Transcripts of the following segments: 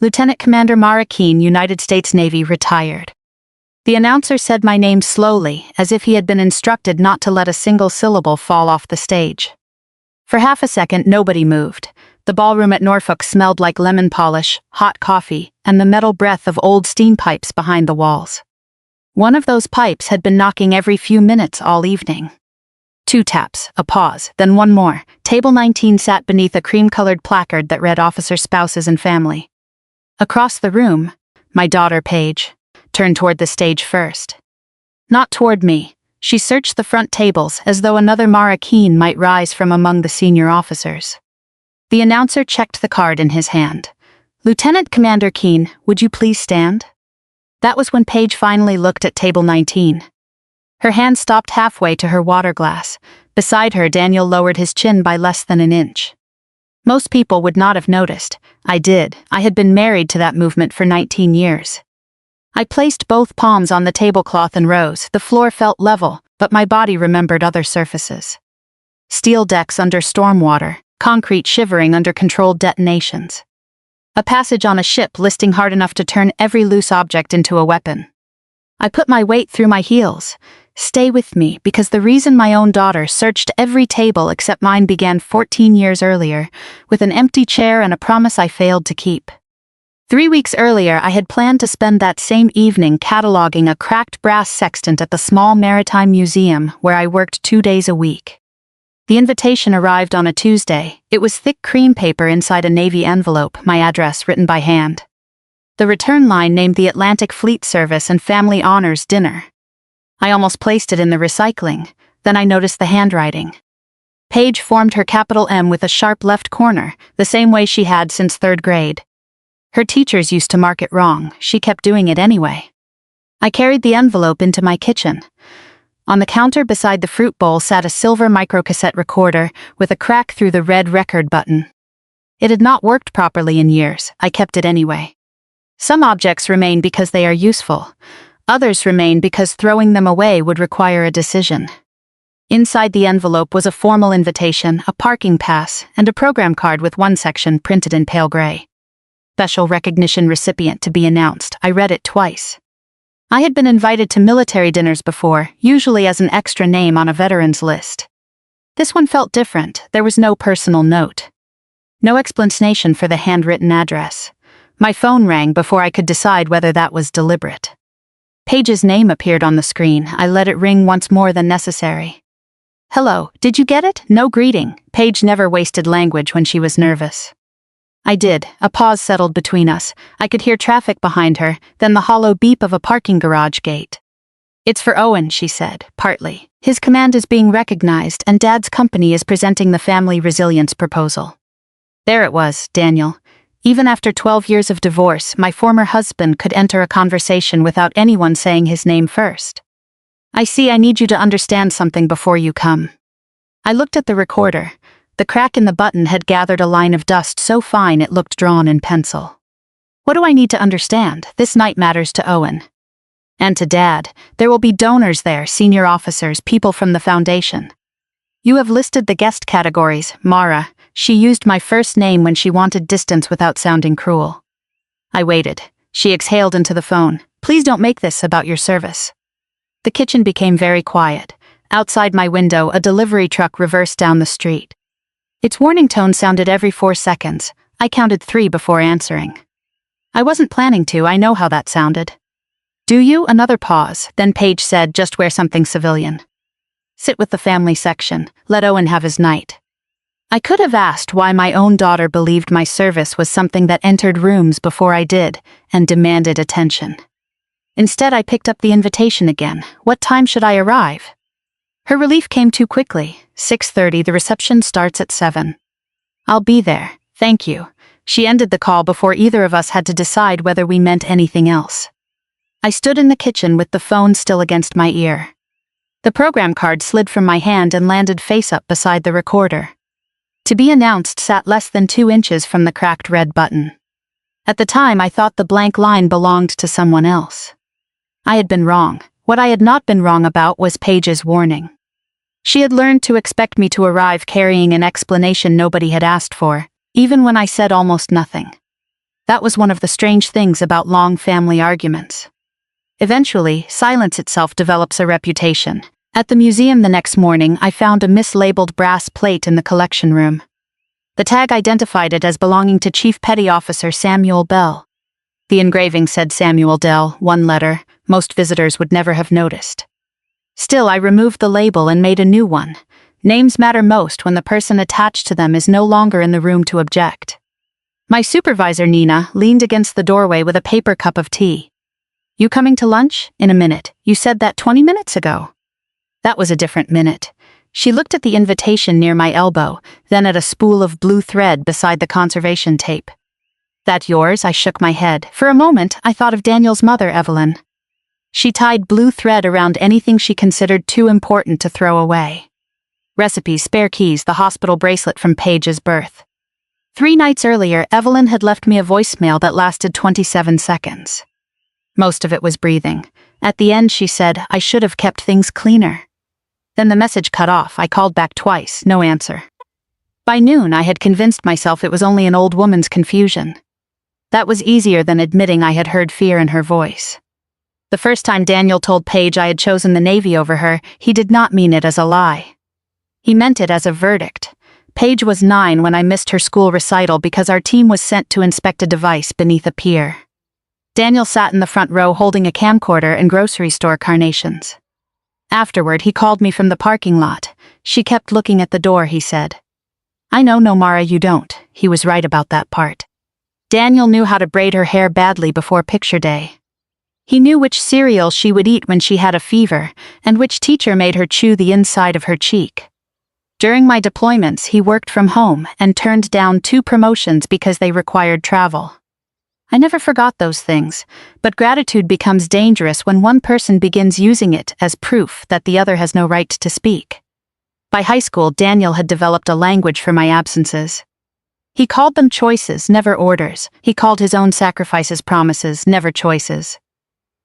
Lieutenant Commander Mara Keene, United States Navy, retired. The announcer said my name slowly, as if he had been instructed not to let a single syllable fall off the stage. For half a second, nobody moved. The ballroom at Norfolk smelled like lemon polish, hot coffee, and the metal breath of old steam pipes behind the walls. One of those pipes had been knocking every few minutes all evening. 2 taps, a pause, then one more. Table 19 sat beneath a cream-colored placard that read officer spouses and family. Across the room, my daughter Paige turned toward the stage first. Not toward me. She searched the front tables as though another Mara Keene might rise from among the senior officers. The announcer checked the card in his hand. "Lieutenant Commander Keene, would you please stand?" That was when Paige finally looked at table 19. Her hand stopped halfway to her water glass. Beside her, Daniel lowered his chin by less than an inch. Most people would not have noticed. I did. I had been married to that movement for 19 years. I placed both palms on the tablecloth and rose. The floor felt level, but my body remembered other surfaces. Steel decks under storm water, concrete shivering under controlled detonations. A passage on a ship listing hard enough to turn every loose object into a weapon. I put my weight through my heels. Stay with me, because the reason my own daughter searched every table except mine began 14 years earlier, with an empty chair and a promise I failed to keep. 3 weeks earlier, I had planned to spend that same evening cataloging a cracked brass sextant at the small maritime museum where I worked 2 days a week. The invitation arrived on a Tuesday. It was thick cream paper inside a navy envelope, my address written by hand. The return line named the Atlantic Fleet Service and Family Honors Dinner. I almost placed it in the recycling, then I noticed the handwriting. Paige formed her capital M with a sharp left corner, the same way she had since 3rd grade. Her teachers used to mark it wrong. She kept doing it anyway. I carried the envelope into my kitchen. On the counter beside the fruit bowl sat a silver microcassette recorder with a crack through the red record button. It had not worked properly in years. I kept it anyway. Some objects remain because they are useful. Others remain because throwing them away would require a decision. Inside the envelope was a formal invitation, a parking pass, and a program card with one section printed in pale gray. Special recognition recipient to be announced. I read it twice. I had been invited to military dinners before, usually as an extra name on a veterans list. This one felt different. There was no personal note. No explanation for the handwritten address. My phone rang before I could decide whether that was deliberate. Paige's name appeared on the screen. I let it ring once more than necessary. "Hello, did you get it?" No greeting. Paige never wasted language when she was nervous. I did. A pause settled between us. I could hear traffic behind her, then the hollow beep of a parking garage gate. "It's for Owen," she said, partly. "His command is being recognized, and Dad's company is presenting the family resilience proposal." There it was, Daniel. Even after 12 years of divorce, my former husband could enter a conversation without anyone saying his name first. "I see. I need you to understand something before you come." I looked at the recorder. The crack in the button had gathered a line of dust so fine it looked drawn in pencil. "What do I need to understand? This night matters to Owen. And to Dad. There will be donors there, senior officers, people from the foundation. You have listed the guest categories, Mara. She used my first name when she wanted distance without sounding cruel." I waited. She exhaled into the phone. "Please don't make this about your service." The kitchen became very quiet. Outside my window, a delivery truck reversed down the street. Its warning tone sounded every 4 seconds. I counted 3 before answering. I wasn't planning to. I know how that sounded. "Do you?" Another pause. Then Paige said, "Just wear something civilian. Sit with the family section. Let Owen have his night." I could have asked why my own daughter believed my service was something that entered rooms before I did and demanded attention. Instead, I picked up the invitation again. What time should I arrive? Her relief came too quickly. 6:30, the reception starts at 7. "I'll be there. Thank you." She ended the call before either of us had to decide whether we meant anything else. I stood in the kitchen with the phone still against my ear. The program card slid from my hand and landed face up beside the recorder. To be announced sat less than 2 inches from the cracked red button. At the time, I thought the blank line belonged to someone else. I had been wrong. What I had not been wrong about was Paige's warning. She had learned to expect me to arrive carrying an explanation nobody had asked for, even when I said almost nothing. That was one of the strange things about long family arguments. Eventually, silence itself develops a reputation. At the museum the next morning, I found a mislabeled brass plate in the collection room. The tag identified it as belonging to Chief Petty Officer Samuel Bell. The engraving said Samuel Dell, one letter. Most visitors would never have noticed. Still, I removed the label and made a new one. Names matter most when the person attached to them is no longer in the room to object. My supervisor, Nina, leaned against the doorway with a paper cup of tea. "You coming to lunch? In a minute. You said that 20 minutes ago." That was a different minute. She looked at the invitation near my elbow, then at a spool of blue thread beside the conservation tape. "That yours?" I shook my head. For a moment, I thought of Daniel's mother, Evelyn. She tied blue thread around anything she considered too important to throw away. Recipes, spare keys, the hospital bracelet from Paige's birth. 3 nights earlier, Evelyn had left me a voicemail that lasted 27 seconds. Most of it was breathing. At the end, she said, "I should have kept things cleaner." Then the message cut off. I called back twice, no answer. By noon, I had convinced myself it was only an old woman's confusion. That was easier than admitting I had heard fear in her voice. The first time Daniel told Paige I had chosen the Navy over her, he did not mean it as a lie. He meant it as a verdict. Paige was 9 when I missed her school recital because our team was sent to inspect a device beneath a pier. Daniel sat in the front row holding a camcorder and grocery store carnations. Afterward, he called me from the parking lot. "She kept looking at the door," he said. "I know, no, Mara, you don't." He was right about that part. Daniel knew how to braid her hair badly before picture day. He knew which cereal she would eat when she had a fever, and which teacher made her chew the inside of her cheek. During my deployments, he worked from home and turned down 2 promotions because they required travel. I never forgot those things, but gratitude becomes dangerous when one person begins using it as proof that the other has no right to speak. By high school, Daniel had developed a language for my absences. He called them choices, never orders. He called his own sacrifices promises, never choices.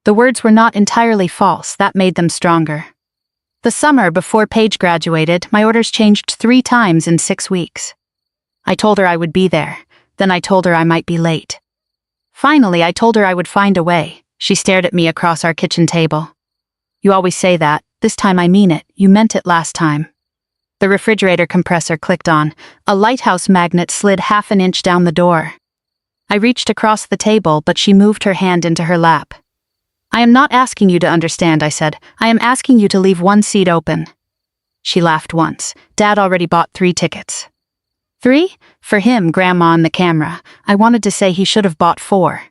The words were not entirely false, that made them stronger. The summer before Paige graduated, my orders changed 3 times in 6 weeks. I told her I would be there. Then I told her I might be late. Finally, I told her I would find a way. She stared at me across our kitchen table. "You always say that. This time I mean it. You meant it last time." The refrigerator compressor clicked on. A lighthouse magnet slid half an inch down the door. I reached across the table, but she moved her hand into her lap. "I am not asking you to understand," I said. "I am asking you to leave 1 seat open." She laughed once. "Dad already bought 3 tickets." 3? For him, Grandma and the camera. I wanted to say he should have bought 4.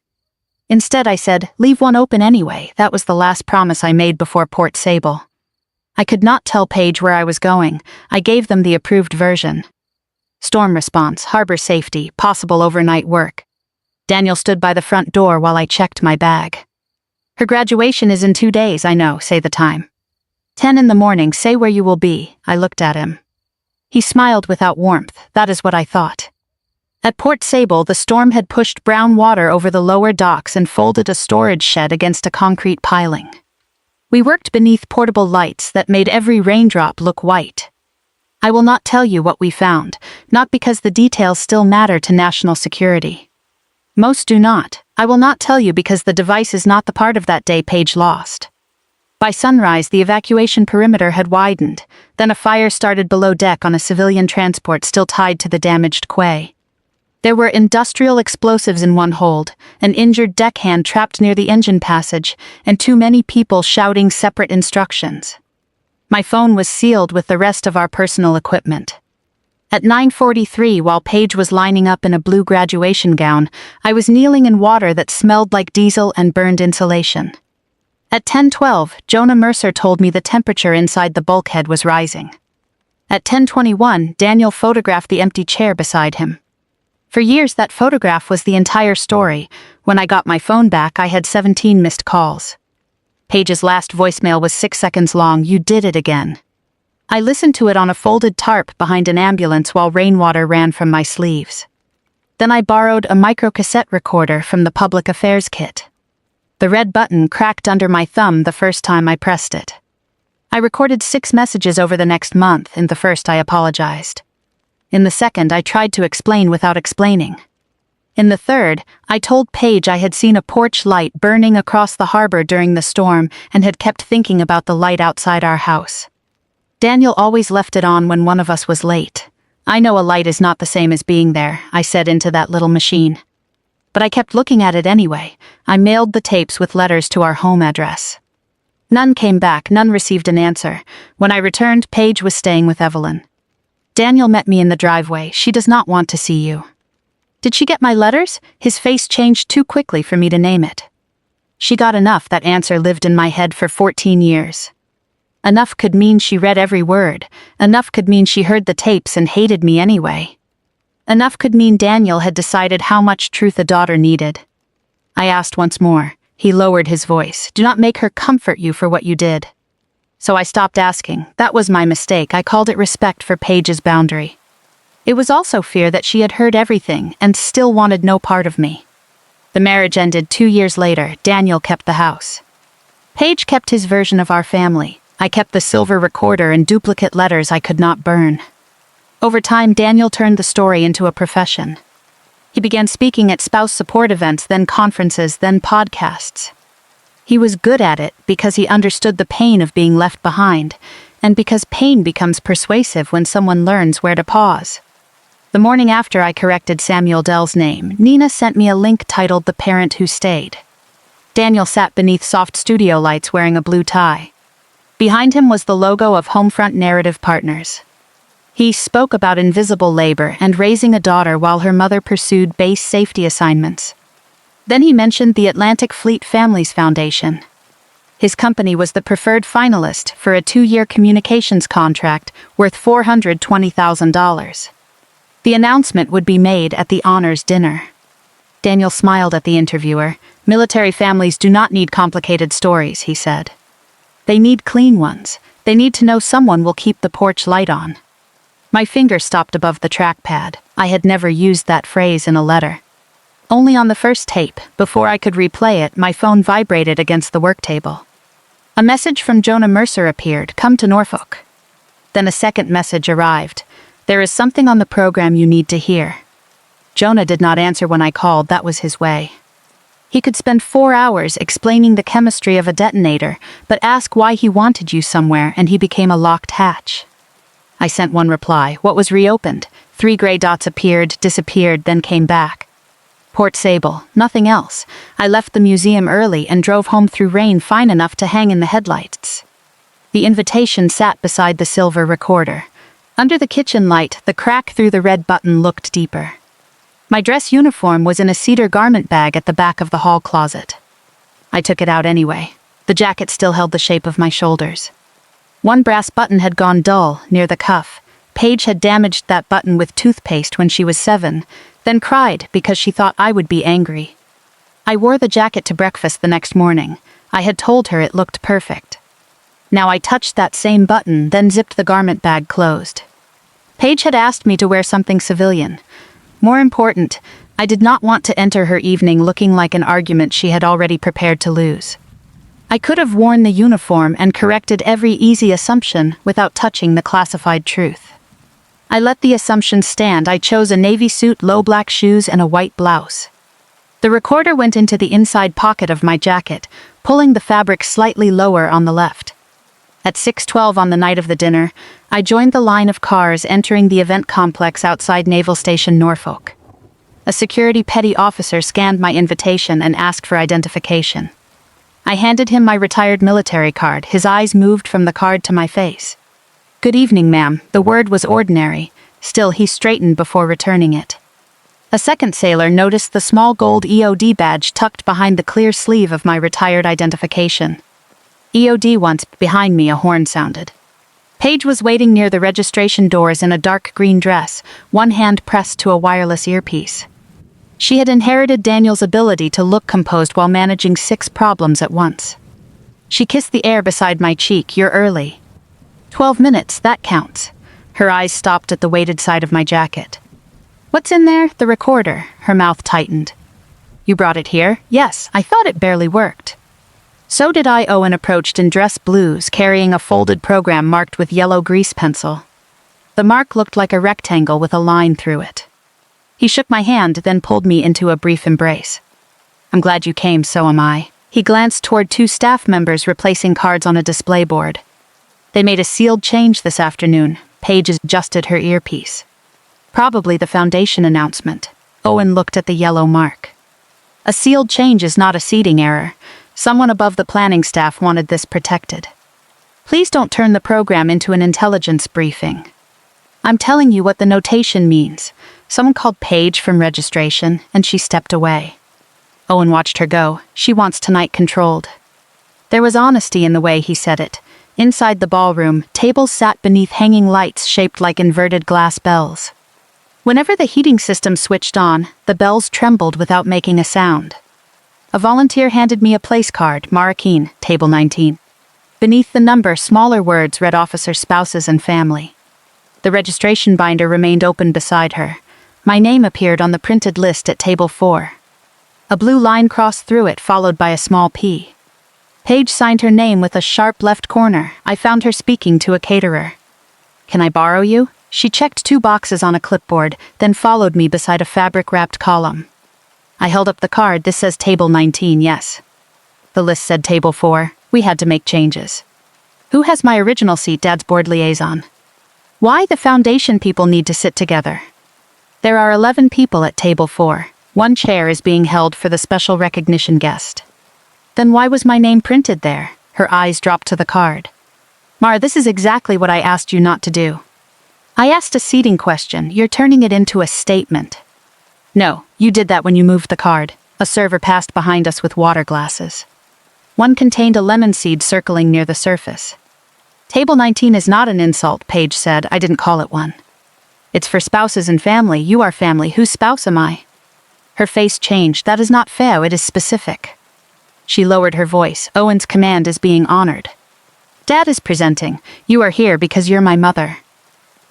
Instead, I said, "Leave 1 open anyway." That was the last promise I made before Port Sable. I could not tell Paige where I was going. I gave them the approved version. Storm response, harbor safety, possible overnight work. Daniel stood by the front door while I checked my bag. "Her graduation is in 2 days, I know, say the time." 10 in the morning, say where you will be. I looked at him. He smiled without warmth. That is what I thought. At Port Sable, the storm had pushed brown water over the lower docks and folded a storage shed against a concrete piling. We worked beneath portable lights that made every raindrop look white. I will not tell you what we found, not because the details still matter to national security. Most do not. I will not tell you because the device is not the part of that day Paige lost. By sunrise, the evacuation perimeter had widened. Then a fire started below deck on a civilian transport still tied to the damaged quay. There were industrial explosives in one hold, an injured deckhand trapped near the engine passage, and too many people shouting separate instructions. My phone was sealed with the rest of our personal equipment. At 9:43, while Paige was lining up in a blue graduation gown, I was kneeling in water that smelled like diesel and burned insulation. At 10:12, Jonah Mercer told me the temperature inside the bulkhead was rising. At 10:21, Daniel photographed the empty chair beside him. For years, that photograph was the entire story. When I got my phone back, I had 17 missed calls. Paige's last voicemail was 6 seconds long. "You did it again." I listened to it on a folded tarp behind an ambulance while rainwater ran from my sleeves. Then I borrowed a microcassette recorder from the public affairs kit. The red button cracked under my thumb the first time I pressed it. I recorded 6 messages over the next month. In the first, I apologized. In the second, I tried to explain without explaining. In the third, I told Paige I had seen a porch light burning across the harbor during the storm and had kept thinking about the light outside our house. Daniel always left it on when one of us was late. I know a light is not the same as being there, I said into that little machine. But I kept looking at it anyway. I mailed the tapes with letters to our home address. None came back, none received an answer. When I returned, Paige was staying with Evelyn. Daniel met me in the driveway. She does not want to see you. Did she get my letters? His face changed too quickly for me to name it. She got enough. That answer lived in my head for 14 years. Enough could mean she read every word. Enough could mean she heard the tapes and hated me anyway. Enough could mean Daniel had decided how much truth a daughter needed. I asked once more. He lowered his voice. Do not make her comfort you for what you did. So I stopped asking. That was my mistake. I called it respect for Paige's boundary. It was also fear that she had heard everything and still wanted no part of me. The marriage ended 2 years later. Daniel kept the house. Paige kept his version of our family. I kept the silver recorder and duplicate letters I could not burn. Over time, Daniel turned the story into a profession. He began speaking at spouse support events, then conferences, then podcasts. He was good at it because he understood the pain of being left behind, and because pain becomes persuasive when someone learns where to pause. The morning after I corrected Samuel Dell's name, Nina sent me a link titled The Parent Who Stayed. Daniel sat beneath soft studio lights wearing a blue tie. Behind him was the logo of Homefront Narrative Partners. He spoke about invisible labor and raising a daughter while her mother pursued base safety assignments. Then he mentioned the Atlantic Fleet Families Foundation. His company was the preferred finalist for a 2-year communications contract worth $420,000. The announcement would be made at the honors dinner. Daniel smiled at the interviewer. Military families do not need complicated stories, he said. They need clean ones. They need to know someone will keep the porch light on. My finger stopped above the trackpad. I had never used that phrase in a letter. Only on the first tape. Before I could replay it, my phone vibrated against the work table. A message from Jonah Mercer appeared. Come to Norfolk. Then a second message arrived. There is something on the program you need to hear. Jonah did not answer when I called. That was his way. He could spend 4 hours explaining the chemistry of a detonator, but ask why he wanted you somewhere and he became a locked hatch. I sent one reply. What was reopened? 3 gray dots appeared, disappeared, then came back. Port Sable. Nothing else. I left the museum early and drove home through rain fine enough to hang in the headlights. The invitation sat beside the silver recorder. Under the kitchen light, the crack through the red button looked deeper. My dress uniform was in a cedar garment bag at the back of the hall closet. I took it out anyway. The jacket still held the shape of my shoulders. One brass button had gone dull, near the cuff. Paige had damaged that button with toothpaste when she was 7, then cried because she thought I would be angry. I wore the jacket to breakfast the next morning. I had told her it looked perfect. Now I touched that same button, then zipped the garment bag closed. Paige had asked me to wear something civilian. More important, I did not want to enter her evening looking like an argument she had already prepared to lose. I could have worn the uniform and corrected every easy assumption without touching the classified truth. I let the assumption stand. I chose a navy suit, low black shoes, and a white blouse. The recorder went into the inside pocket of my jacket, pulling the fabric slightly lower on the left. At 6:12 on the night of the dinner, I joined the line of cars entering the event complex outside Naval Station Norfolk. A security petty officer scanned my invitation and asked for identification. I handed him my retired military card. His eyes moved from the card to my face. Good evening, ma'am. The word was ordinary. Still, he straightened before returning it. A second sailor noticed the small gold EOD badge tucked behind the clear sleeve of my retired identification. EOD once, behind me a horn sounded. Paige was waiting near the registration doors in a dark green dress, one hand pressed to a wireless earpiece. She had inherited Daniel's ability to look composed while managing 6 problems at once. She kissed the air beside my cheek. You're early. 12 minutes, that counts. Her eyes stopped at the weighted side of my jacket. What's in there? The recorder. Her mouth tightened. You brought it here? Yes, I thought it barely worked. So did I. Owen approached in dress blues, carrying a folded program marked with yellow grease pencil. The mark looked like a rectangle with a line through it. He shook my hand, then pulled me into a brief embrace. I'm glad you came, so am I. He glanced toward 2 staff members replacing cards on a display board. They made a sealed change this afternoon. Paige adjusted her earpiece. Probably the foundation announcement. Owen looked at the yellow mark. A sealed change is not a seating error. Someone above the planning staff wanted this protected. Please don't turn the program into an intelligence briefing. I'm telling you what the notation means. Someone called Paige from registration, and she stepped away. Owen watched her go. She wants tonight controlled. There was honesty in the way he said it. Inside the ballroom, tables sat beneath hanging lights shaped like inverted glass bells. Whenever the heating system switched on, the bells trembled without making a sound. A volunteer handed me a place card, Marrakeen, table 19. Beneath the number, smaller words read officer spouses and family. The registration binder remained open beside her. My name appeared on the printed list at table 4. A blue line crossed through it, followed by a small P. Paige signed her name with a sharp left corner. I found her speaking to a caterer. Can I borrow you? She checked 2 boxes on a clipboard, then followed me beside a fabric-wrapped column. I held up the card. This says table 19, yes. The list said table 4. We had to make changes. Who has my original seat? Dad's board liaison. Why the foundation people need to sit together? There are 11 people at table 4. 1 chair is being held for the special recognition guest. Then why was my name printed there? Her eyes dropped to the card. Mar, this is exactly what I asked you not to do. I asked a seating question. You're turning it into a statement. No, you did that when you moved the card. A server passed behind us with water glasses. One contained a lemon seed circling near the surface. Table 19 is not an insult, Paige said. I didn't call it one. It's for spouses and family. You are family. Whose spouse am I? Her face changed. That is not fair. It is specific. She lowered her voice. Owen's command is being honored. Dad is presenting. You are here because you're my mother.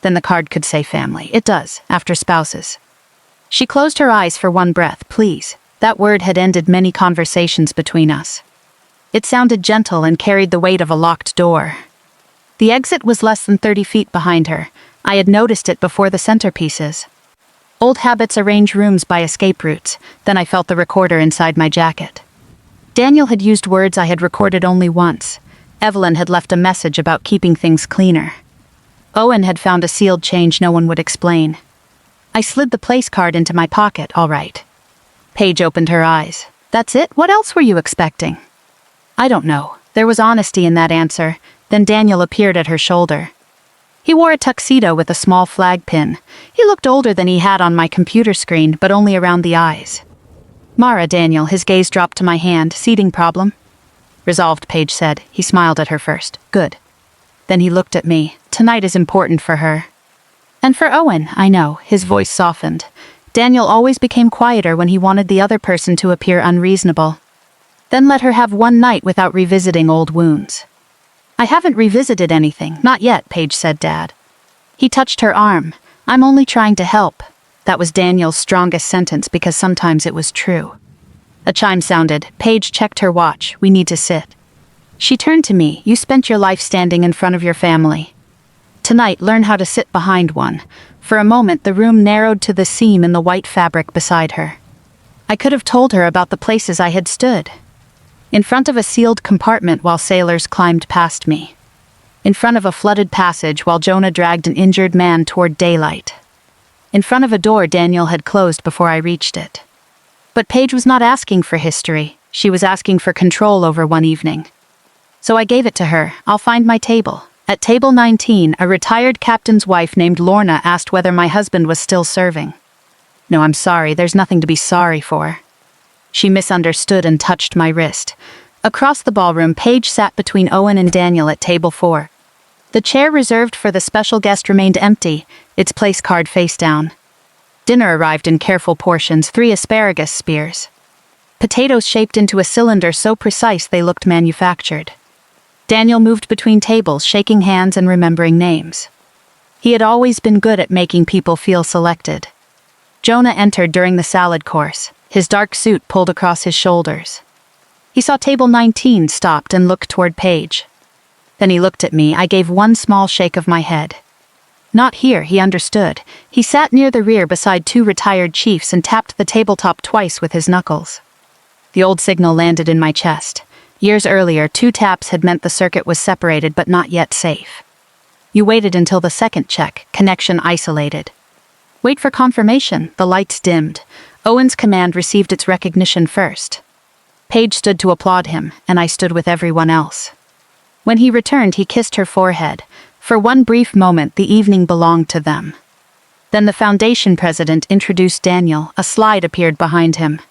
Then the card could say family. It does, after spouses. She closed her eyes for one breath. Please. That word had ended many conversations between us. It sounded gentle and carried the weight of a locked door. The exit was less than 30 feet behind her. I had noticed it before the centerpieces. Old habits arrange rooms by escape routes. Then I felt the recorder inside my jacket. Daniel had used words I had recorded only once. Evelyn had left a message about keeping things cleaner. Owen had found a sealed change no one would explain. I slid the place card into my pocket. All right. Paige opened her eyes. That's it? What else were you expecting? I don't know. There was honesty in that answer. Then Daniel appeared at her shoulder. He wore a tuxedo with a small flag pin. He looked older than he had on my computer screen, but only around the eyes. Mara, Daniel, his gaze dropped to my hand. Seating problem? Resolved, Paige said. He smiled at her first. Good. Then he looked at me. Tonight is important for her. And for Owen, I know. His voice softened. Daniel always became quieter when he wanted the other person to appear unreasonable. Then let her have one night without revisiting old wounds. I haven't revisited anything. Not yet, Paige said, Dad. He touched her arm. I'm only trying to help. That was Daniel's strongest sentence because sometimes it was true. A chime sounded. Paige checked her watch. We need to sit. She turned to me. You spent your life standing in front of your family. Tonight, learn how to sit behind one. For a moment, the room narrowed to the seam in the white fabric beside her. I could have told her about the places I had stood. In front of a sealed compartment while sailors climbed past me. In front of a flooded passage while Jonah dragged an injured man toward daylight. In front of a door Daniel had closed before I reached it. But Paige was not asking for history. She was asking for control over one evening. So I gave it to her. I'll find my table. At table 19, a retired captain's wife named Lorna asked whether my husband was still serving. No, I'm sorry. There's nothing to be sorry for. She misunderstood and touched my wrist. Across the ballroom, Paige sat between Owen and Daniel at table 4. The chair reserved for the special guest remained empty, its place card face down. Dinner arrived in careful portions, 3 asparagus spears. Potatoes shaped into a cylinder so precise they looked manufactured. Daniel moved between tables, shaking hands and remembering names. He had always been good at making people feel selected. Jonah entered during the salad course, his dark suit pulled across his shoulders. He saw table 19, stopped and looked toward Paige. Then he looked at me. I gave one small shake of my head. Not here, he understood. He sat near the rear beside two retired chiefs and tapped the tabletop twice with his knuckles. The old signal landed in my chest. Years earlier, 2 taps had meant the circuit was separated but not yet safe. You waited until the second check, connection isolated. Wait for confirmation, the lights dimmed. Owen's command received its recognition first. Paige stood to applaud him, and I stood with everyone else. When he returned, he kissed her forehead. For one brief moment, the evening belonged to them. Then the Foundation president introduced Daniel. A slide appeared behind him.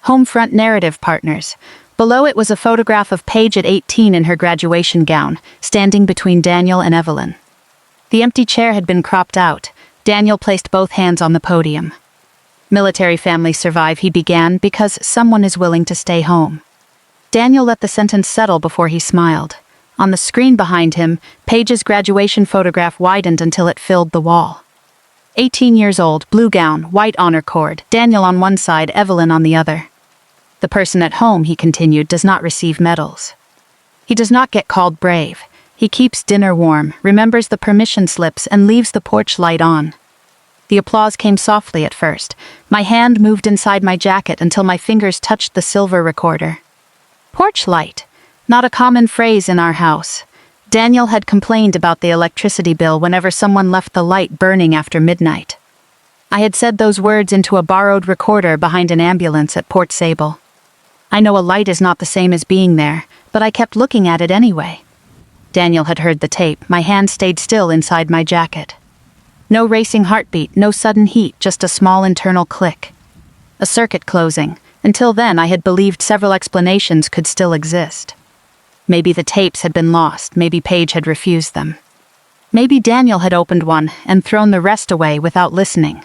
Homefront narrative partners. Below it was a photograph of Paige at 18 in her graduation gown, standing between Daniel and Evelyn. The empty chair had been cropped out. Daniel placed both hands on the podium. Military families survive, he began, because someone is willing to stay home. Daniel let the sentence settle before he smiled. On the screen behind him, Paige's graduation photograph widened until it filled the wall. 18 years old, blue gown, white honor cord, Daniel on one side, Evelyn on the other. The person at home, he continued, does not receive medals. He does not get called brave. He keeps dinner warm, remembers the permission slips, and leaves the porch light on. The applause came softly at first. My hand moved inside my jacket until my fingers touched the silver recorder. Porch light. Not a common phrase in our house. Daniel had complained about the electricity bill whenever someone left the light burning after midnight. I had said those words into a borrowed recorder behind an ambulance at Port Sable. I know a light is not the same as being there, but I kept looking at it anyway. Daniel had heard the tape. My hand stayed still inside my jacket. No racing heartbeat, no sudden heat, just a small internal click. A circuit closing. Until then, I had believed several explanations could still exist. Maybe the tapes had been lost, maybe Paige had refused them. Maybe Daniel had opened one and thrown the rest away without listening.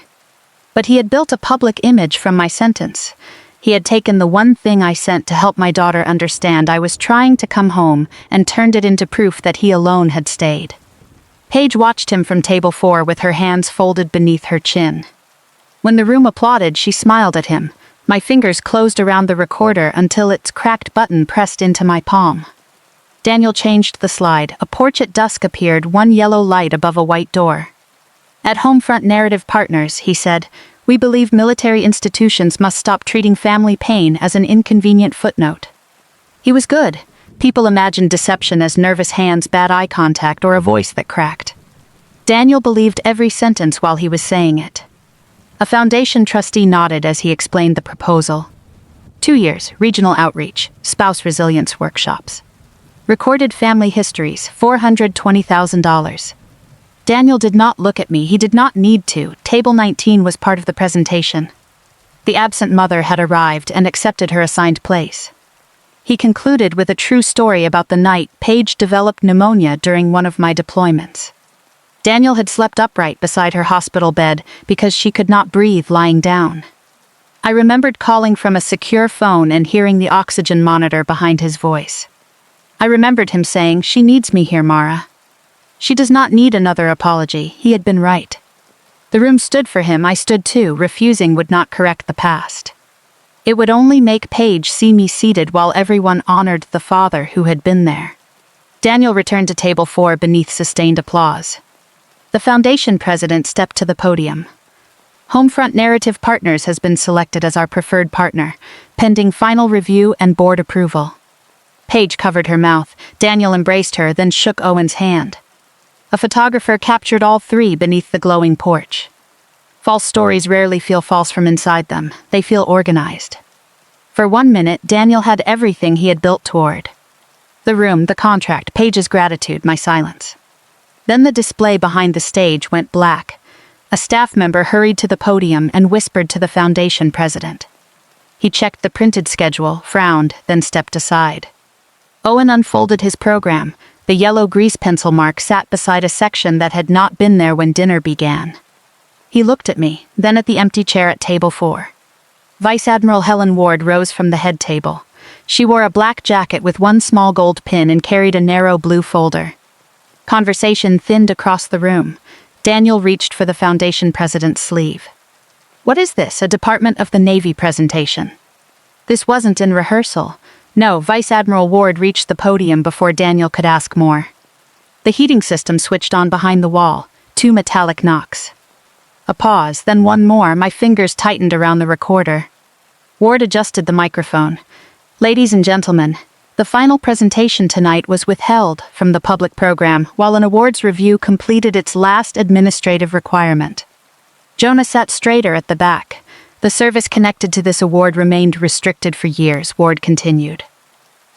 But he had built a public image from my sentence. He had taken the one thing I sent to help my daughter understand I was trying to come home and turned it into proof that he alone had stayed. Paige watched him from table 4 with her hands folded beneath her chin. When the room applauded, she smiled at him. My fingers closed around the recorder until its cracked button pressed into my palm. Daniel changed the slide. A porch at dusk appeared, one yellow light above a white door. At Homefront Narrative Partners, he said, we believe military institutions must stop treating family pain as an inconvenient footnote. He was good. People imagined deception as nervous hands, bad eye contact, or a voice that cracked. Daniel believed every sentence while he was saying it. A Foundation trustee nodded as he explained the proposal. 2 years, regional outreach, spouse resilience workshops. Recorded family histories, $420,000. Daniel did not look at me, he did not need to. Table 19 was part of the presentation. The absent mother had arrived and accepted her assigned place. He concluded with a true story about the night Paige developed pneumonia during one of my deployments. Daniel had slept upright beside her hospital bed because she could not breathe lying down. I remembered calling from a secure phone and hearing the oxygen monitor behind his voice. I remembered him saying, "She needs me here, Mara." She does not need another apology, he had been right. The room stood for him, I stood too. Refusing would not correct the past. It would only make Paige see me seated while everyone honored the father who had been there. Daniel returned to table 4 beneath sustained applause. The Foundation president stepped to the podium. Homefront Narrative Partners has been selected as our preferred partner, pending final review and board approval. Paige covered her mouth. Daniel embraced her, then shook Owen's hand. A photographer captured all 3 beneath the glowing porch. False stories rarely feel false from inside them. They feel organized. For 1 minute, Daniel had everything he had built toward. The room, the contract, Paige's gratitude, my silence. Then the display behind the stage went black. A staff member hurried to the podium and whispered to the Foundation president. He checked the printed schedule, frowned, then stepped aside. Owen unfolded his program. The yellow grease pencil mark sat beside a section that had not been there when dinner began. He looked at me, then at the empty chair at table 4. Vice Admiral Helen Ward rose from the head table. She wore a black jacket with one small gold pin and carried a narrow blue folder. Conversation thinned across the room. Daniel reached for the Foundation president's sleeve. "What is this, a Department of the Navy presentation?" This wasn't in rehearsal. No, Vice Admiral Ward reached the podium before Daniel could ask more. The heating system switched on behind the wall. 2 metallic knocks. A pause, then one more. My fingers tightened around the recorder. Ward adjusted the microphone. Ladies and gentlemen, the final presentation tonight was withheld from the public program while an awards review completed its last administrative requirement. Jonah sat straighter at the back. The service connected to this award remained restricted for years, Ward continued.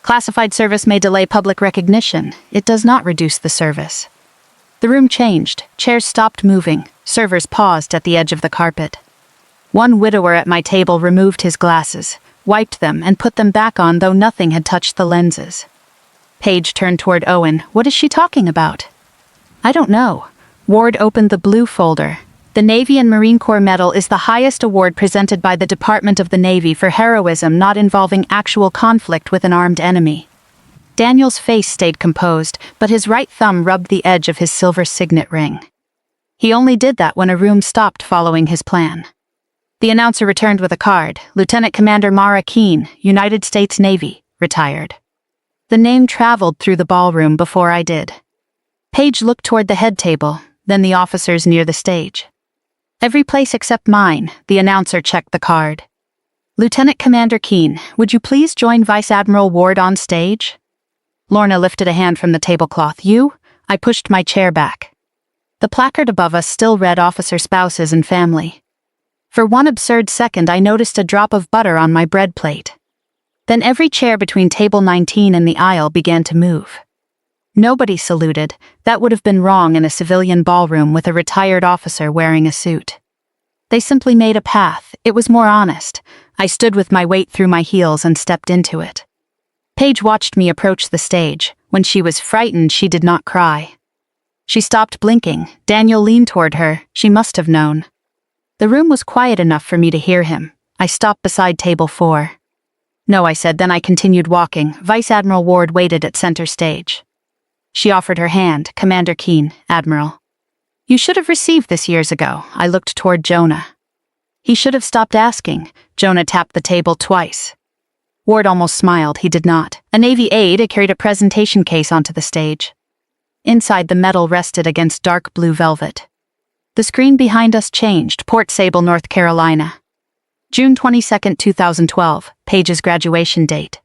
Classified service may delay public recognition. It does not reduce the service. The room changed. Chairs stopped moving. Servers paused at the edge of the carpet. One widower at my table removed his glasses, wiped them, and put them back on, though nothing had touched the lenses. Paige turned toward Owen. What is she talking about? I don't know. Ward opened the blue folder. The Navy and Marine Corps Medal is the highest award presented by the Department of the Navy for heroism not involving actual conflict with an armed enemy. Daniel's face stayed composed, but his right thumb rubbed the edge of his silver signet ring. He only did that when a room stopped following his plan. The announcer returned with a card. Lieutenant Commander Mara Keene, United States Navy, retired. The name traveled through the ballroom before I did. Paige looked toward the head table, then the officers near the stage. Every place except mine, the announcer checked the card. Lieutenant Commander Keene, would you please join Vice Admiral Ward on stage? Lorna lifted a hand from the tablecloth. You? I pushed my chair back. The placard above us still read officer spouses and family. For one absurd second I noticed a drop of butter on my bread plate. Then every chair between table 19 and the aisle began to move. Nobody saluted. That would have been wrong in a civilian ballroom with a retired officer wearing a suit. They simply made a path. It was more honest. I stood with my weight through my heels and stepped into it. Paige watched me approach the stage. When she was frightened, she did not cry. She stopped blinking. Daniel leaned toward her. She must have known. The room was quiet enough for me to hear him. I stopped beside table 4. No, I said, then I continued walking. Vice Admiral Ward waited at center stage. She offered her hand. Commander Keene, Admiral. You should have received this years ago. I looked toward Jonah. He should have stopped asking. Jonah tapped the table twice. Ward almost smiled. He did not. A Navy aide carried a presentation case onto the stage. Inside, the metal rested against dark blue velvet. The screen behind us changed. Port Sable, North Carolina. June 22, 2012, Paige's graduation date.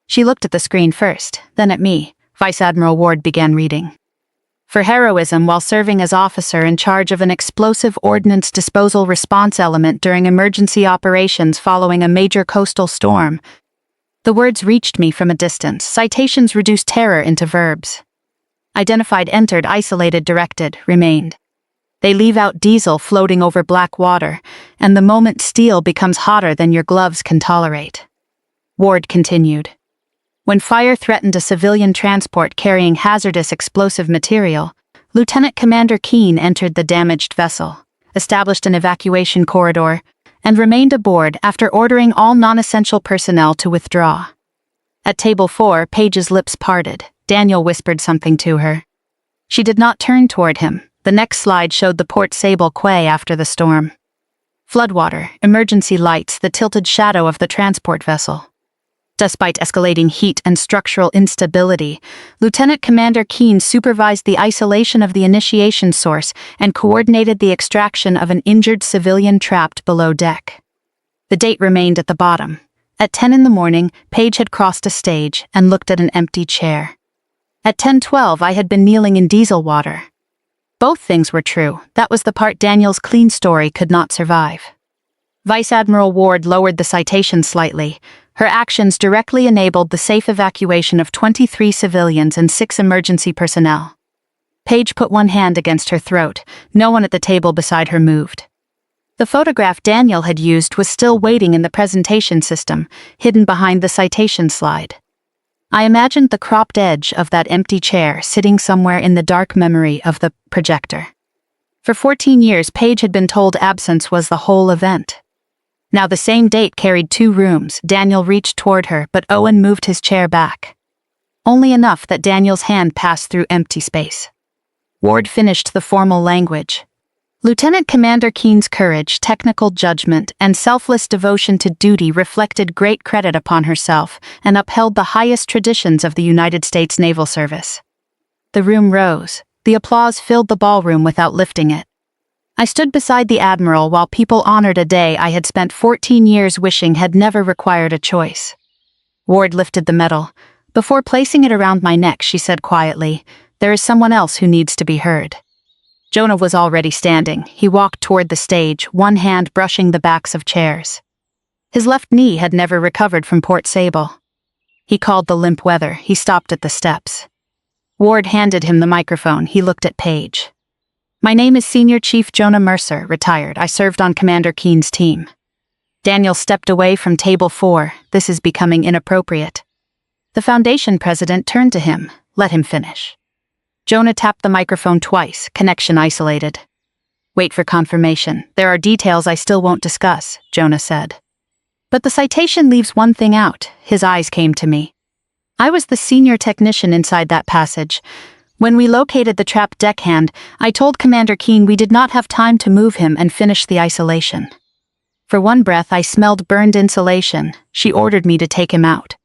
She looked at the screen first, then at me. Vice Admiral Ward began reading. For heroism while serving as officer in charge of an explosive ordnance disposal response element during emergency operations following a major coastal storm. The words reached me from a distance. Citations reduced terror into verbs. Identified, entered, isolated, directed, remained. They leave out diesel floating over black water, and the moment steel becomes hotter than your gloves can tolerate. Ward continued. When fire threatened a civilian transport carrying hazardous explosive material, Lieutenant Commander Keene entered the damaged vessel, established an evacuation corridor, and remained aboard after ordering all non-essential personnel to withdraw. At table 4, Paige's lips parted. Daniel whispered something to her. She did not turn toward him. The next slide showed the Port Sable quay after the storm. Floodwater, emergency lights, the tilted shadow of the transport vessel. Despite escalating heat and structural instability, Lieutenant Commander Keene supervised the isolation of the initiation source and coordinated the extraction of an injured civilian trapped below deck. The date remained at the bottom. At 10 in the morning, Paige had crossed a stage and looked at an empty chair. At 10:12, I had been kneeling in diesel water. Both things were true. That was the part Daniel's clean story could not survive. Vice Admiral Ward lowered the citation slightly. Her actions directly enabled the safe evacuation of 23 civilians and 6 emergency personnel. Paige put one hand against her throat. No one at the table beside her moved. The photograph Daniel had used was still waiting in the presentation system, hidden behind the citation slide. I imagined the cropped edge of that empty chair sitting somewhere in the dark memory of the projector. For 14 years, Paige had been told absence was the whole event. Now the same date carried 2 rooms. Daniel reached toward her, but Owen moved his chair back. Only enough that Daniel's hand passed through empty space. Ward finished the formal language. Lieutenant Commander Keene's courage, technical judgment, and selfless devotion to duty reflected great credit upon herself and upheld the highest traditions of the United States Naval Service. The room rose. The applause filled the ballroom without lifting it. I stood beside the Admiral while people honored a day I had spent 14 years wishing had never required a choice. Ward lifted the medal. Before placing it around my neck, she said quietly, "There is someone else who needs to be heard." Jonah was already standing. He walked toward the stage, one hand brushing the backs of chairs. His left knee had never recovered from Port Sable. He called the limp weather. He stopped at the steps. Ward handed him the microphone. He looked at Paige. "My name is Senior Chief Jonah Mercer, retired. I served on Commander Keen's team." Daniel stepped away from table 4. "This is becoming inappropriate." The Foundation president turned to him. "Let him finish." Jonah tapped the microphone twice, connection isolated. "Wait for confirmation. There are details I still won't discuss," Jonah said. "But the citation leaves one thing out." His eyes came to me. I was the senior technician inside that passage. When we located the trapped deckhand, I told Commander Keen we did not have time to move him and finish the isolation. For one breath I smelled burned insulation. She ordered me to take him out.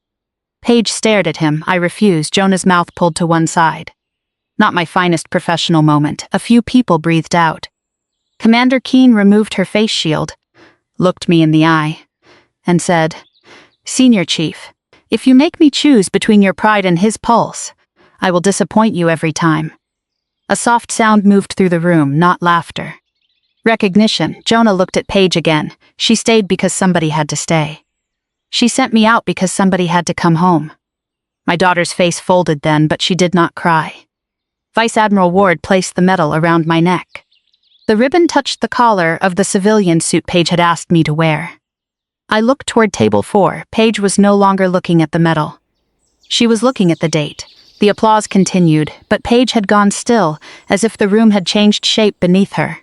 Paige stared at him. I refused. Jonah's mouth pulled to one side. Not my finest professional moment. A few people breathed out. Commander Keen removed her face shield, looked me in the eye, and said, "Senior Chief, if you make me choose between your pride and his pulse, I will disappoint you every time." A soft sound moved through the room, not laughter. Recognition. Jonah looked at Paige again. She stayed because somebody had to stay. She sent me out because somebody had to come home. My daughter's face folded then, but she did not cry. Vice Admiral Ward placed the medal around my neck. The ribbon touched the collar of the civilian suit Paige had asked me to wear. I looked toward table 4. Paige was no longer looking at the medal. She was looking at the date. The applause continued, but Paige had gone still, as if the room had changed shape beneath her.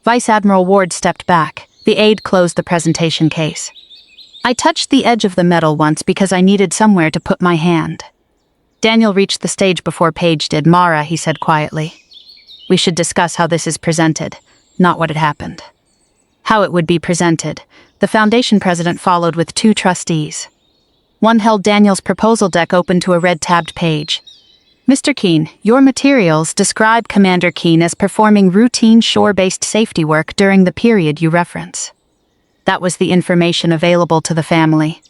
Vice Admiral Ward stepped back. The aide closed the presentation case. I touched the edge of the medal once because I needed somewhere to put my hand. Daniel reached the stage before Paige did. "Mara," he said quietly, "we should discuss how this is presented, not what had happened." How it would be presented. The Foundation president followed with 2 trustees. One held Daniel's proposal deck open to a red-tabbed page. "Mr. Keen, your materials describe Commander Keen as performing routine shore-based safety work during the period you reference." That was the information available to the family.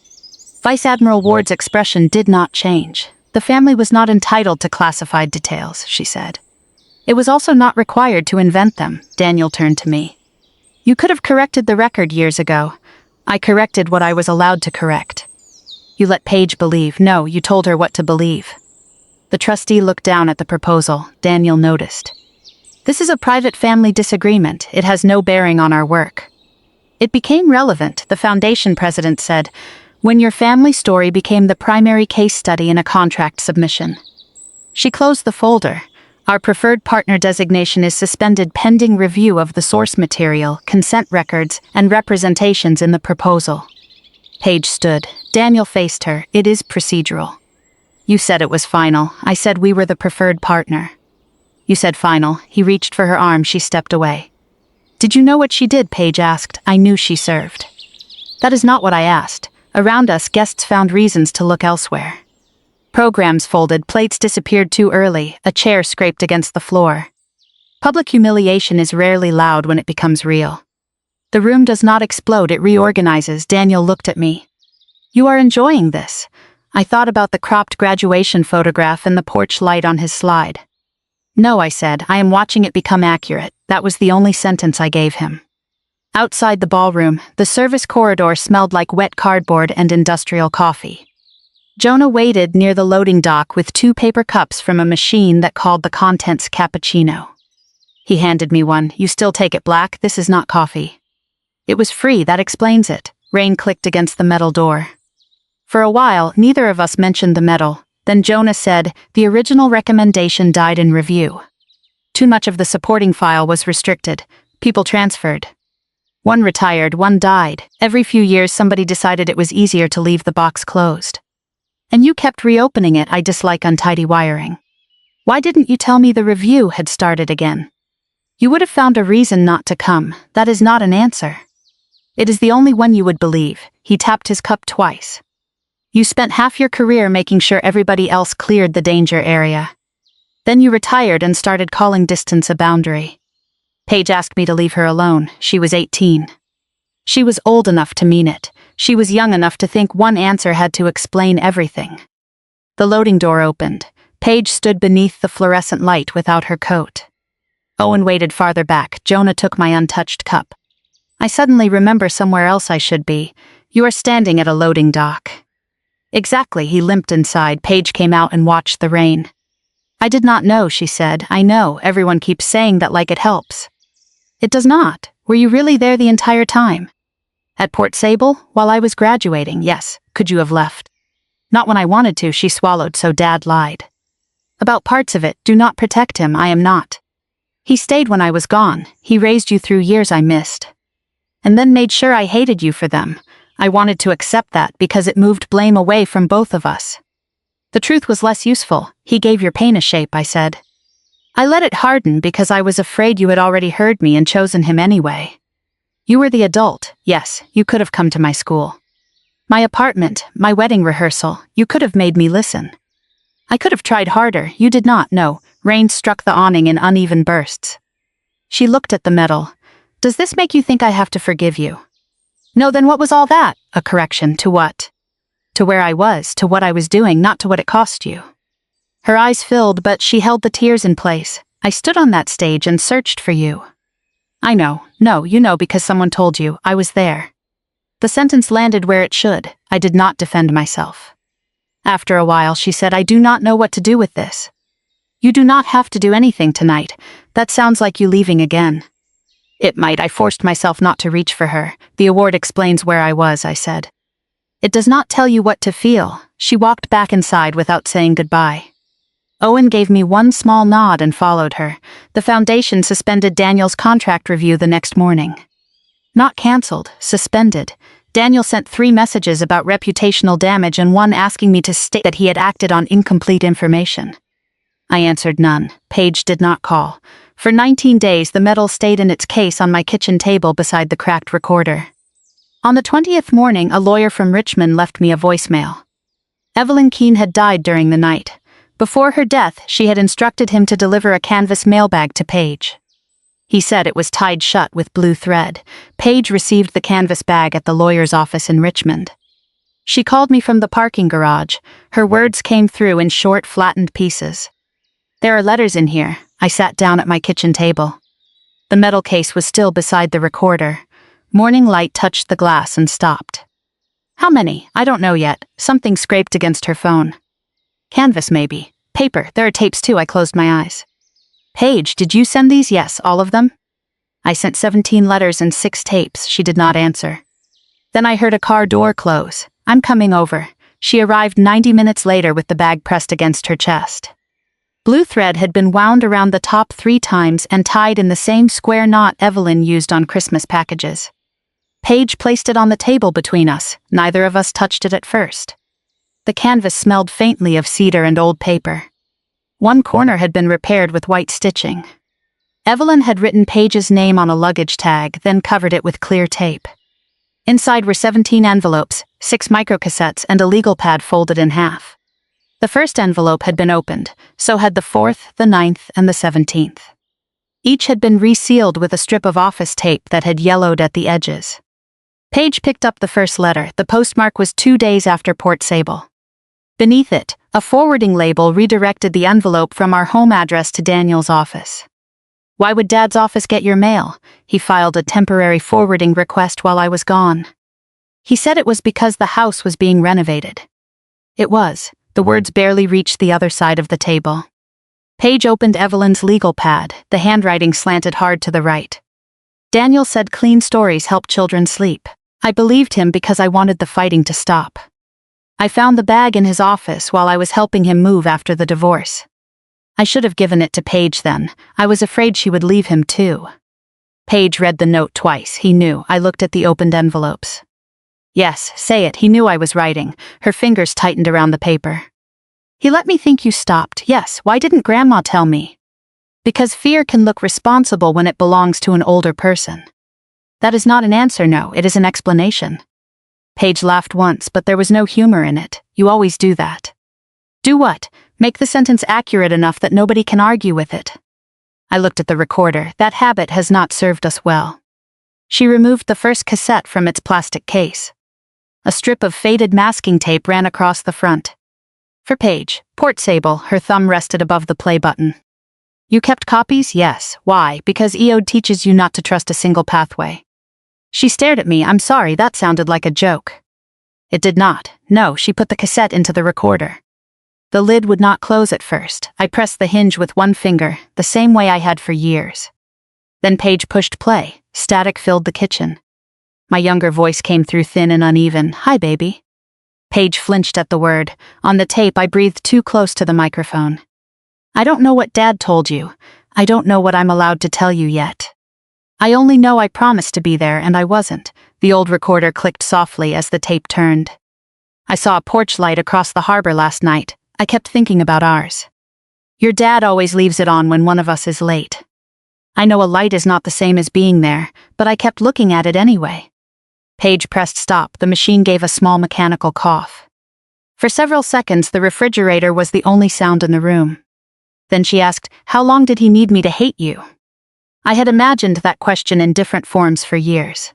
Vice Admiral Ward's expression did not change. The family was not entitled to classified details, she said. It was also not required to invent them. Daniel turned to me. "You could have corrected the record years ago." "I corrected what I was allowed to correct." "You let Paige believe." "No, you told her what to believe." The trustee looked down at the proposal. Daniel noticed. "This is a private family disagreement. It has no bearing on our work." It became relevant, the Foundation president said, when your family story became the primary case study in a contract submission. She closed the folder. "Our preferred partner designation is suspended pending review of the source material, consent records, and representations in the proposal." Paige stood. Daniel faced her. "It is procedural." "You said it was final." "I said we were the preferred partner." "You said final." He reached for her arm. She stepped away. "Did you know what she did?" Paige asked. "I knew she served." "That is not what I asked." Around us, guests found reasons to look elsewhere. Programs folded, plates disappeared too early, a chair scraped against the floor. Public humiliation is rarely loud when it becomes real. The room does not explode, it reorganizes. Daniel looked at me. "You are enjoying this." I thought about the cropped graduation photograph and the porch light on his slide. "No," I said, "I am watching it become accurate." That was the only sentence I gave him. Outside the ballroom, the service corridor smelled like wet cardboard and industrial coffee. Jonah waited near the loading dock with 2 paper cups from a machine that called the contents cappuccino. He handed me one. "You still take it black? This is not coffee." "It was free, that explains it." Rain clicked against the metal door. For a while, neither of us mentioned the medal. Then Jonah said, "The original recommendation died in review. Too much of the supporting file was restricted. People transferred. One retired, one died. Every few years somebody decided it was easier to leave the box closed. And you kept reopening it." "I dislike untidy wiring." "Why didn't you tell me the review had started again?" "You would have found a reason not to come. That is not an answer." "It is the only one you would believe." He tapped his cup twice. "You spent half your career making sure everybody else cleared the danger area. Then you retired and started calling distance a boundary. Paige asked me to leave her alone. She was 18. She was old enough to mean it. She was young enough to think one answer had to explain everything. The loading door opened. Paige stood beneath the fluorescent light without her coat. Owen waited farther back. Jonah took my untouched cup. I suddenly remember somewhere else I should be. You are standing at a loading dock. Exactly, he limped inside. Paige came out and watched the rain. I did not know, she said. I know, everyone keeps saying that like it helps. It does not. Were you really there the entire time? At Port Sable? While I was graduating, yes. Could you have left? Not when I wanted to, she swallowed, so Dad lied. About parts of it, do not protect him, I am not. He stayed when I was gone. He raised you through years I missed. And then made sure I hated you for them. I wanted to accept that because it moved blame away from both of us. The truth was less useful. He gave your pain a shape, I said. I let it harden because I was afraid you had already heard me and chosen him anyway. You were the adult, yes, you could have come to my school. My apartment, my wedding rehearsal, you could have made me listen. I could have tried harder, you did not, no. Rain struck the awning in uneven bursts. She looked at the metal. Does this make you think I have to forgive you? No, then what was all that? A correction, to what? To where I was, to what I was doing, not to what it cost you. Her eyes filled, but she held the tears in place. I stood on that stage and searched for you. I know, no, you know because someone told you, I was there. The sentence landed where it should. I did not defend myself. After a while, she said, I do not know what to do with this. You do not have to do anything tonight. That sounds like you leaving again. It might. I forced myself not to reach for her. The award explains where I was, I said. It does not tell you what to feel. She walked back inside without saying goodbye. Owen gave me one small nod and followed her. The foundation suspended Daniel's contract review the next morning. Not cancelled, suspended. Daniel sent 3 messages about reputational damage and one asking me to state that he had acted on incomplete information. I answered none. Paige did not call. For 19 days, the metal stayed in its case on my kitchen table beside the cracked recorder. On the 20th morning, a lawyer from Richmond left me a voicemail. Evelyn Keene had died during the night. Before her death, she had instructed him to deliver a canvas mailbag to Paige. He said it was tied shut with blue thread. Paige received the canvas bag at the lawyer's office in Richmond. She called me from the parking garage. Her words came through in short, flattened pieces. There are letters in here. I sat down at my kitchen table. The metal case was still beside the recorder. Morning light touched the glass and stopped. How many? I don't know yet. Something scraped against her phone. Canvas, maybe. Paper. There are tapes too. I closed my eyes. Paige, did you send these? Yes, all of them? I sent 17 letters and 6 tapes. She did not answer. Then I heard a car door close. I'm coming over. She arrived 90 minutes later with the bag pressed against her chest. Blue thread had been wound around the top 3 times and tied in the same square knot Evelyn used on Christmas packages. Paige placed it on the table between us. Neither of us touched it at first. The canvas smelled faintly of cedar and old paper. One corner had been repaired with white stitching. Evelyn had written Paige's name on a luggage tag, then covered it with clear tape. Inside were 17 envelopes, 6 microcassettes, and a legal pad folded in half. The first envelope had been opened, so had the 4th, the 9th, and the 17th. Each had been resealed with a strip of office tape that had yellowed at the edges. Paige picked up the first letter. The postmark was 2 days after Port Sable. Beneath it, a forwarding label redirected the envelope from our home address to Daniel's office. Why would Dad's office get your mail? He filed a temporary forwarding request while I was gone. He said it was because the house was being renovated. It was. The words barely reached the other side of the table. Paige opened Evelyn's legal pad. The handwriting slanted hard to the right. Daniel said clean stories help children sleep. I believed him because I wanted the fighting to stop. I found the bag in his office while I was helping him move after the divorce. I should have given it to Paige then. I was afraid she would leave him too. Paige read the note twice. He knew. I looked at the opened envelopes. Yes, say it. He knew I was writing. Her fingers tightened around the paper. He let me think you stopped. Yes, why didn't Grandma tell me? Because fear can look responsible when it belongs to an older person. That is not an answer, no, it is an explanation. Paige laughed once, but there was no humor in it. You always do that. Do what? Make the sentence accurate enough that nobody can argue with it. I looked at the recorder. That habit has not served us well. She removed the first cassette from its plastic case. A strip of faded masking tape ran across the front. For Paige, Port Sable, her thumb rested above the play button. You kept copies? Yes. Why? Because EOD teaches you not to trust a single pathway. She stared at me. I'm sorry, that sounded like a joke. It did not. No, she put the cassette into the recorder. The lid would not close at first. I pressed the hinge with one finger, the same way I had for years. Then Paige pushed play. Static filled the kitchen. My younger voice came through thin and uneven. Hi, baby. Paige flinched at the word. On the tape, I breathed too close to the microphone. I don't know what Dad told you. I don't know what I'm allowed to tell you yet. I only know I promised to be there and I wasn't. The old recorder clicked softly as the tape turned. I saw a porch light across the harbor last night. I kept thinking about ours. Your dad always leaves it on when one of us is late. I know a light is not the same as being there, but I kept looking at it anyway. Paige pressed stop. The machine gave a small mechanical cough. For several seconds, the refrigerator was the only sound in the room. Then she asked, how long did he need me to hate you? I had imagined that question in different forms for years.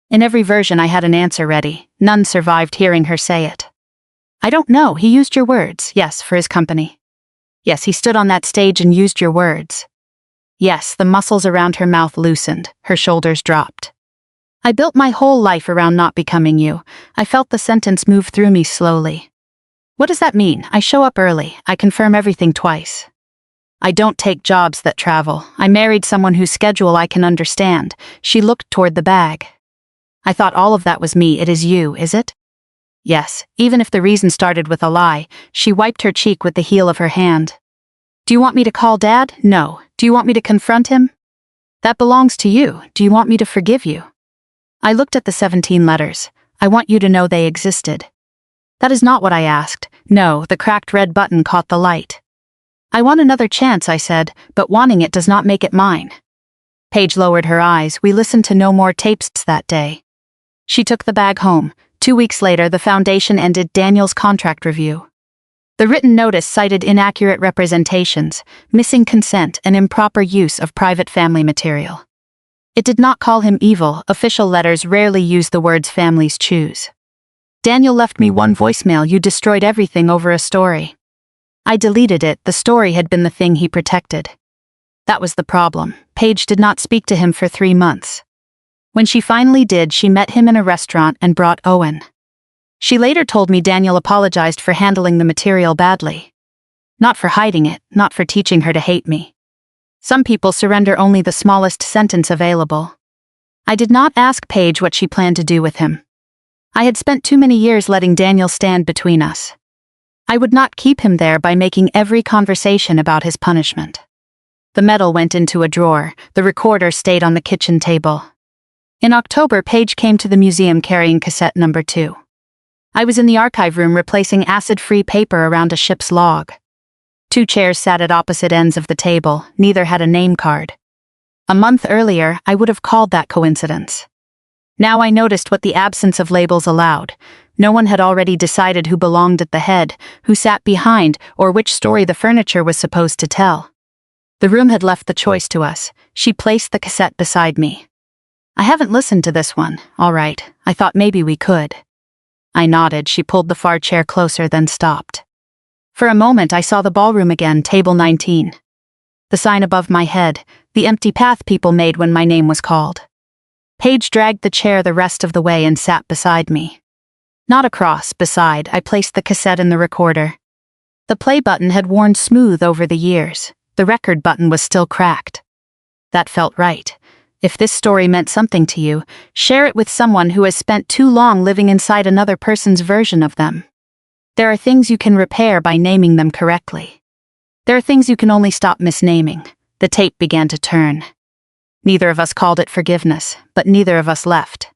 In every version I had an answer ready. None survived hearing her say it. I don't know, he used your words, yes, for his company. Yes, he stood on that stage and used your words. Yes, the muscles around her mouth loosened, her shoulders dropped. I built my whole life around not becoming you. I felt the sentence move through me slowly. What does that mean? I show up early, I confirm everything twice. I don't take jobs that travel. I married someone whose schedule I can understand. She looked toward the bag. I thought all of that was me. It is you, is it? Yes, even if the reason started with a lie. She wiped her cheek with the heel of her hand. Do you want me to call Dad? No. Do you want me to confront him? That belongs to you. Do you want me to forgive you? I looked at the 17 letters. I want you to know they existed. That is not what I asked. No, the cracked red button caught the light. I want another chance, I said, but wanting it does not make it mine. Paige lowered her eyes. We listened to no more tapes that day. She took the bag home. 2 weeks later, the foundation ended Daniel's contract review. The written notice cited inaccurate representations, missing consent, and improper use of private family material. It did not call him evil. Official letters rarely use the words families choose. Daniel left me one voicemail. You destroyed everything over a story. I deleted it. The story had been the thing he protected. That was the problem. Paige did not speak to him for 3 months. When she finally did, she met him in a restaurant and brought Owen. She later told me Daniel apologized for handling the material badly. Not for hiding it, not for teaching her to hate me. Some people surrender only the smallest sentence available. I did not ask Paige what she planned to do with him. I had spent too many years letting Daniel stand between us. I would not keep him there by making every conversation about his punishment. The medal went into a drawer. The recorder stayed on the kitchen table. In October, Paige came to the museum carrying cassette number 2. I was in the archive room replacing acid-free paper around a ship's log. 2 chairs sat at opposite ends of the table. Neither had a name card. A month earlier, I would have called that coincidence. Now I noticed what the absence of labels allowed. No one had already decided who belonged at the head, who sat behind, or which story the furniture was supposed to tell. The room had left the choice to us. She placed the cassette beside me. I haven't listened to this one. All right, I thought maybe we could. I nodded. She pulled the far chair closer, then stopped. For a moment I saw the ballroom again, table 19. The sign above my head, the empty path people made when my name was called. Paige dragged the chair the rest of the way and sat beside me. Not across, beside. I placed the cassette in the recorder. The play button had worn smooth over the years. The record button was still cracked. That felt right. If this story meant something to you, share it with someone who has spent too long living inside another person's version of them. There are things you can repair by naming them correctly. There are things you can only stop misnaming. The tape began to turn. Neither of us called it forgiveness, but neither of us left.